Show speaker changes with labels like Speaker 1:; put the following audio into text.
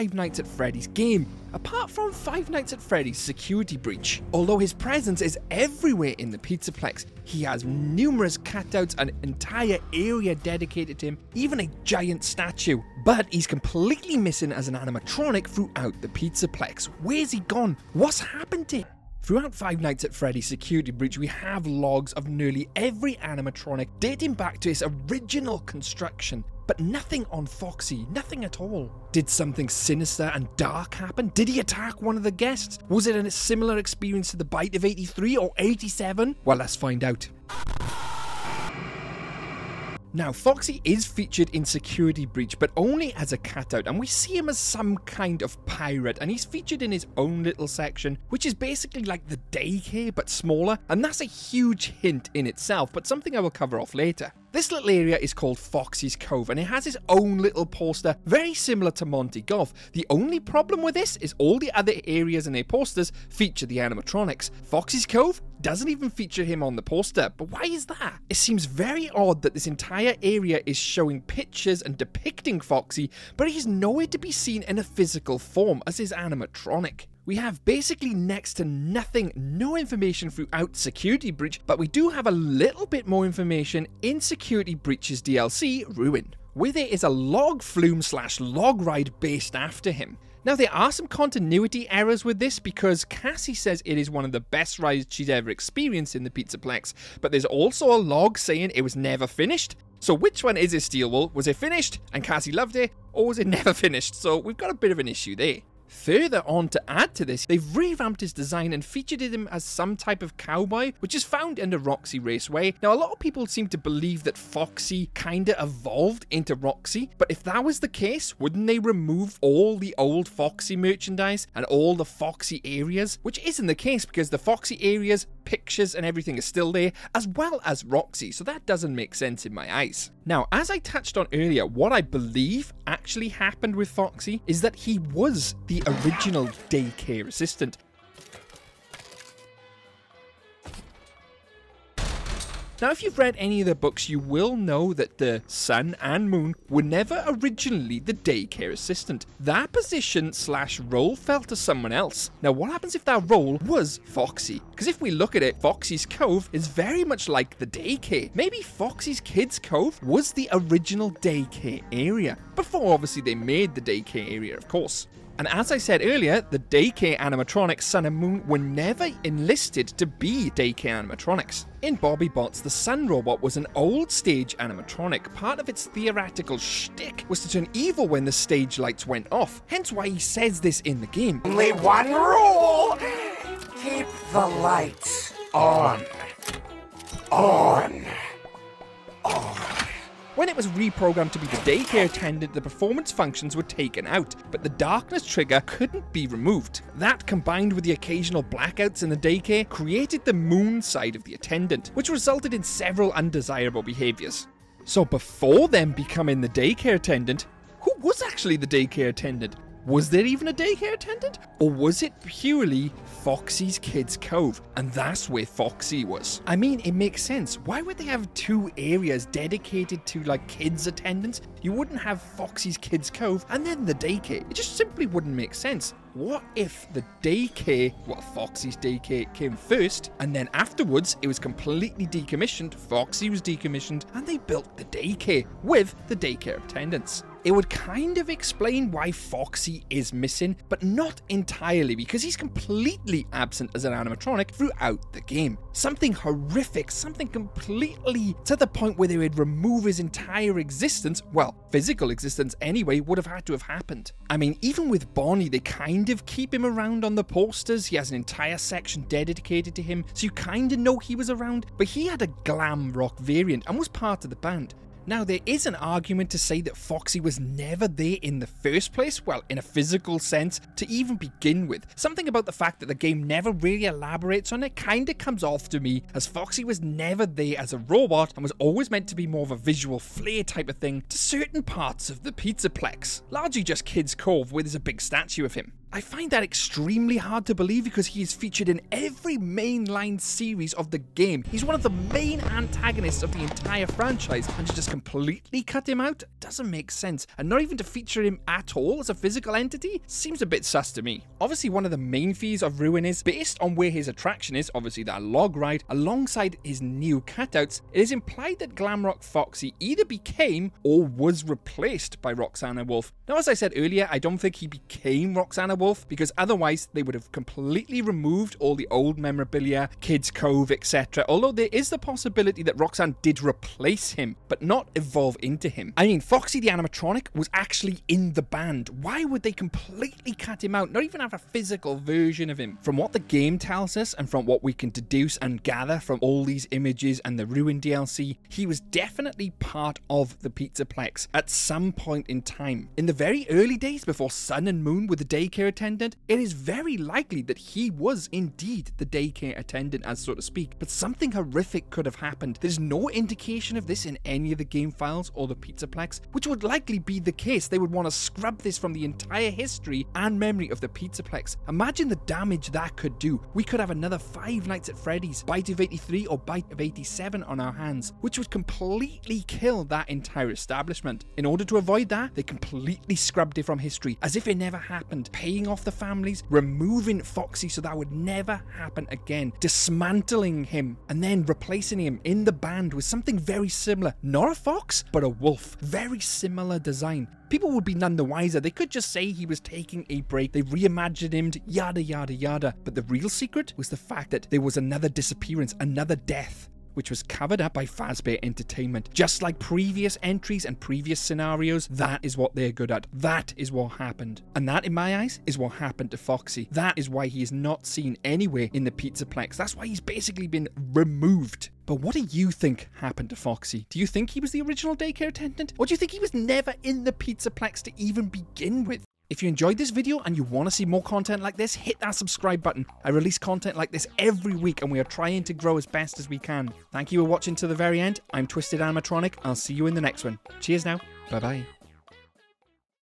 Speaker 1: Five Nights at Freddy's game, apart from Five Nights at Freddy's Security Breach. Although his presence is everywhere in the Pizzaplex, he has numerous cutouts, an entire area dedicated to him, even a giant statue. But he's completely missing as an animatronic throughout the Pizzaplex. Where's he gone? What's happened to him? Throughout Five Nights at Freddy's Security Breach, we have logs of nearly every animatronic dating back to its original construction, but nothing on Foxy, nothing at all. Did something sinister and dark happen? Did he attack one of the guests? Was it a similar experience to the bite of 83 or 87? Well, let's find out. Now, Foxy is featured in Security Breach, but only as a cutout, and we see him as some kind of pirate, and he's featured in his own little section, which is basically like the daycare, but smaller, and that's a huge hint in itself, but something I will cover off later. This little area is called Foxy's Cove, and it has its own little poster, very similar to Monty Golf. The only problem with this is all the other areas in their posters feature the animatronics. Foxy's Cove doesn't even feature him on the poster, but why is that? It seems very odd that this entire area is showing pictures and depicting Foxy, but he's nowhere to be seen in a physical form as his animatronic. We have basically next to nothing, no information throughout Security Breach, but we do have a little bit more information in Security Breach's DLC, Ruin, where there is a log flume / log ride based after him. Now, there are some continuity errors with this because Cassie says it is one of the best rides she's ever experienced in the Pizzaplex, but there's also a log saying it was never finished. So which one is it, Steelwool? Was it finished and Cassie loved it, or was it never finished? So we've got a bit of an issue there. Further on, to add to this, they've revamped his design and featured him as some type of cowboy, which is found in the Roxy Raceway. Now, a lot of people seem to believe that Foxy kinda evolved into Roxy, but if that was the case, wouldn't they remove all the old Foxy merchandise and all the Foxy areas? Which isn't the case because the Foxy areas, pictures and everything is still there, as well as Roxy, so that doesn't make sense in my eyes. Now, as I touched on earlier, what I believe actually happened with Foxy is that he was the original daycare assistant. Now, if you've read any of the books, you will know that the sun and moon were never originally the daycare assistant. That position / role fell to someone else. Now, what happens if that role was Foxy? Because if we look at it, Foxy's Cove is very much like the daycare. Maybe Foxy's Kids Cove was the original daycare area, before obviously they made the daycare area, of course. And as I said earlier, the daycare animatronics Sun and Moon were never enlisted to be daycare animatronics. In Bobby Bots, the Sun robot was an old stage animatronic. Part of its theoretical shtick was to turn evil when the stage lights went off, hence why he says this in the game.
Speaker 2: Only one rule! Keep the lights on. On. On.
Speaker 1: When it was reprogrammed to be the daycare attendant, the performance functions were taken out, but the darkness trigger couldn't be removed. That, combined with the occasional blackouts in the daycare, created the moon side of the attendant, which resulted in several undesirable behaviors. So before them becoming the daycare attendant, who was actually the daycare attendant? Was there even a daycare attendant? Or was it purely Foxy's Kids Cove? And that's where Foxy was. I mean, it makes sense. Why would they have two areas dedicated to like kids attendants? You wouldn't have Foxy's Kids Cove and then the daycare. It just simply wouldn't make sense. What if the daycare, well, Foxy's daycare came first, and then afterwards it was completely decommissioned, Foxy was decommissioned, and they built the daycare with the daycare attendants? It would kind of explain why Foxy is missing, but not entirely, because he's completely absent as an animatronic throughout the game. Something horrific, something completely to the point where they would remove his entire existence, well, physical existence anyway, would have had to have happened. I mean, even with Bonnie, they kind of keep him around on the posters. He has an entire section dedicated to him, so you kind of know he was around, but he had a glam rock variant and was part of the band. Now, there is an argument to say that Foxy was never there in the first place, well, in a physical sense, to even begin with. Something about the fact that the game never really elaborates on it kinda comes off to me, as Foxy was never there as a robot and was always meant to be more of a visual flair type of thing to certain parts of the Pizzaplex. Largely just Kids Cove, where there's a big statue of him. I find that extremely hard to believe because he is featured in every mainline series of the game. He's one of the main antagonists of the entire franchise, and to just completely cut him out doesn't make sense. And not even to feature him at all as a physical entity seems a bit sus to me. Obviously, one of the main fears of Ruin is, based on where his attraction is, obviously that log ride, alongside his new cutouts, it is implied that Glamrock Foxy either became or was replaced by Roxanna Wolf. Now, as I said earlier, I don't think he became Roxanna Wolf, because otherwise they would have completely removed all the old memorabilia, Kids Cove, etc. Although there is the possibility that Roxanne did replace him, but not evolve into him. I mean, Foxy the animatronic was actually in the band. Why would they completely cut him out, not even have a physical version of him? From what the game tells us, and from what we can deduce and gather from all these images and the Ruin DLC, he was definitely part of the Pizzaplex at some point in time. In the very early days before Sun and Moon were the daycare attendant, it is very likely that he was indeed the daycare attendant, as so to speak, but something horrific could have happened. There's no indication of this in any of the game files or the Pizzaplex, which would likely be the case. They would want to scrub this from the entire history and memory of the Pizzaplex. Imagine the damage that could do. We could have another Five Nights at Freddy's, Bite of 83 or Bite of 87 on our hands, which would completely kill that entire establishment. In order to avoid that, they completely scrubbed it from history, as if it never happened, paying off the families, removing Foxy so that would never happen again, dismantling him, and then replacing him in the band with something very similar. Not a fox, but a wolf. Very similar design. People would be none the wiser. They could just say he was taking a break, they reimagined him, yada yada yada. But the real secret was the fact that there was another disappearance, another death, which was covered up by Fazbear Entertainment. Just like previous entries and previous scenarios, that is what they're good at. That is what happened. And that, in my eyes, is what happened to Foxy. That is why he is not seen anywhere in the Pizzaplex. That's why he's basically been removed. But what do you think happened to Foxy? Do you think he was the original daycare attendant? Or do you think he was never in the Pizzaplex to even begin with? If you enjoyed this video and you want to see more content like this, hit that subscribe button. I release content like this every week and we are trying to grow as best as we can. Thank you for watching to the very end. I'm Twisted Animatronic. I'll see you in the next one. Cheers now. Bye bye.